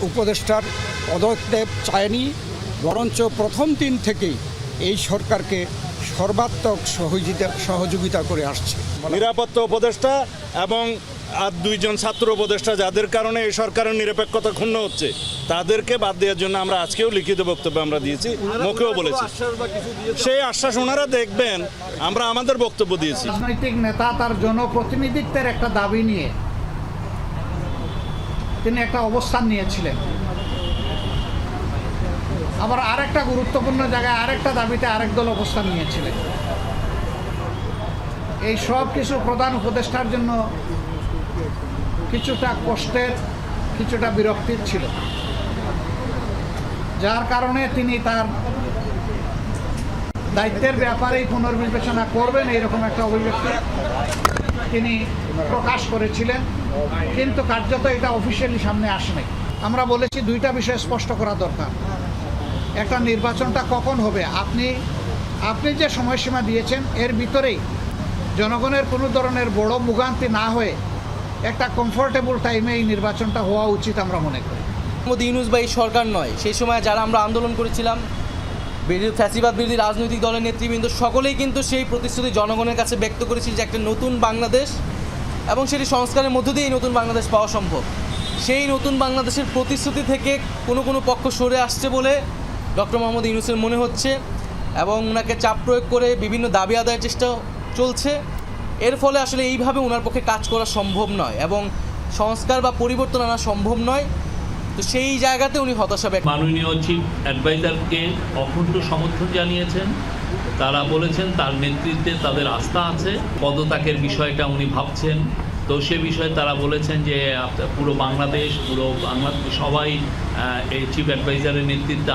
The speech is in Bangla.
উপদেষ্টার পদক্ষেপ চায়নি, বরঞ্চ প্রথম দিন থেকেই এই সরকারকে সর্বাত্মক সহযোগিতা করে আসছে। নিরাপত্তা উপদেষ্টা এবং আর দুইজন ছাত্র উপদেষ্টা যাদের কারণে এই সরকারের নিরপেক্ষতা ক্ষুণ্ণ হচ্ছে, তাদেরকে বাদ দেওয়ার জন্য আমরা আজকেও লিখিত বক্তব্য আমরা দিয়েছি, মুখেও বলেছি। সেই আশ্বাস ওনারা দেখবেন, আমরা আমাদের বক্তব্য দিয়েছি। রাজনৈতিক নেতা তার জনপ্রতিনিধিত্বের একটা দাবি নিয়ে তিনি একটা অবস্থান নিয়েছিলেন, আবার আরেকটা গুরুত্বপূর্ণ জায়গায় আরেকটা দাবিতে আরেক দল অবস্থান নিয়েছিলেন। এই সব কিছু প্রধান উপদেষ্টার জন্য কিছুটা কষ্টের, কিছুটা বিরক্তির ছিল, যার কারণে তিনি তার দায়িত্বের ব্যাপারেই পুনর্বিবেচনা করবেন এইরকম একটা অভিব্যক্তি তিনি প্রকাশ করেছিলেন, কিন্তু কার্যত এটা অফিসিয়ালি সামনে আসেনি। আমরা বলেছি দুইটা বিষয় স্পষ্ট করা দরকার। একটা, নির্বাচনটা কখন হবে, আপনি যে সময়সীমা দিয়েছেন এর ভিতরেই জনগণের কোনো ধরনের বড় ভোগান্তি না হয়ে একটা কমফোর্টেবল টাইমে এই নির্বাচনটা হওয়া উচিত আমরা মনে করি। মোহাম্মদ ইউনূস বা এই সরকার নয়, সেই সময় যারা আমরা আন্দোলন করেছিলাম, ফ্যাসিবাদ বিরোধী রাজনৈতিক দলের নেতৃবৃন্দ সকলেই কিন্তু সেই প্রতিশ্রুতি জনগণের কাছে ব্যক্ত করেছিল যে একটা নতুন বাংলাদেশ এবং সেটি সংস্কারের মধ্য দিয়ে এই নতুন বাংলাদেশ পাওয়া সম্ভব। সেই নতুন বাংলাদেশের প্রতিশ্রুতি থেকে কোনো পক্ষ সরে আসছে বলে ডক্টর মোহাম্মদ ইউনূসের মনে হচ্ছে এবং ওনাকে চাপ প্রয়োগ করে বিভিন্ন দাবি আদায়ের চেষ্টা চলছে। এর ফলে আসলে এইভাবে ওনার পক্ষে কাজ করা সম্ভব নয় এবং সংস্কার বা পরিবর্তন আনা সম্ভব নয়। তো সেই জায়গাতে উনি হতাশা ব্যক্ত। মাননীয় চিফ অ্যাডভাইজারকে অখণ্ড সমর্থন জানিয়েছেন। তারা বলেছেন তার নেতৃত্বে তাদের আস্থা আছে, পদত্যাগের বিষয়টা উনি ভাবছেন। তো সে বিষয়ে তারা বলেছেন যে পুরো বাংলাদেশ সবাই এই চিফ অ্যাডভাইজারের নেতৃত্বে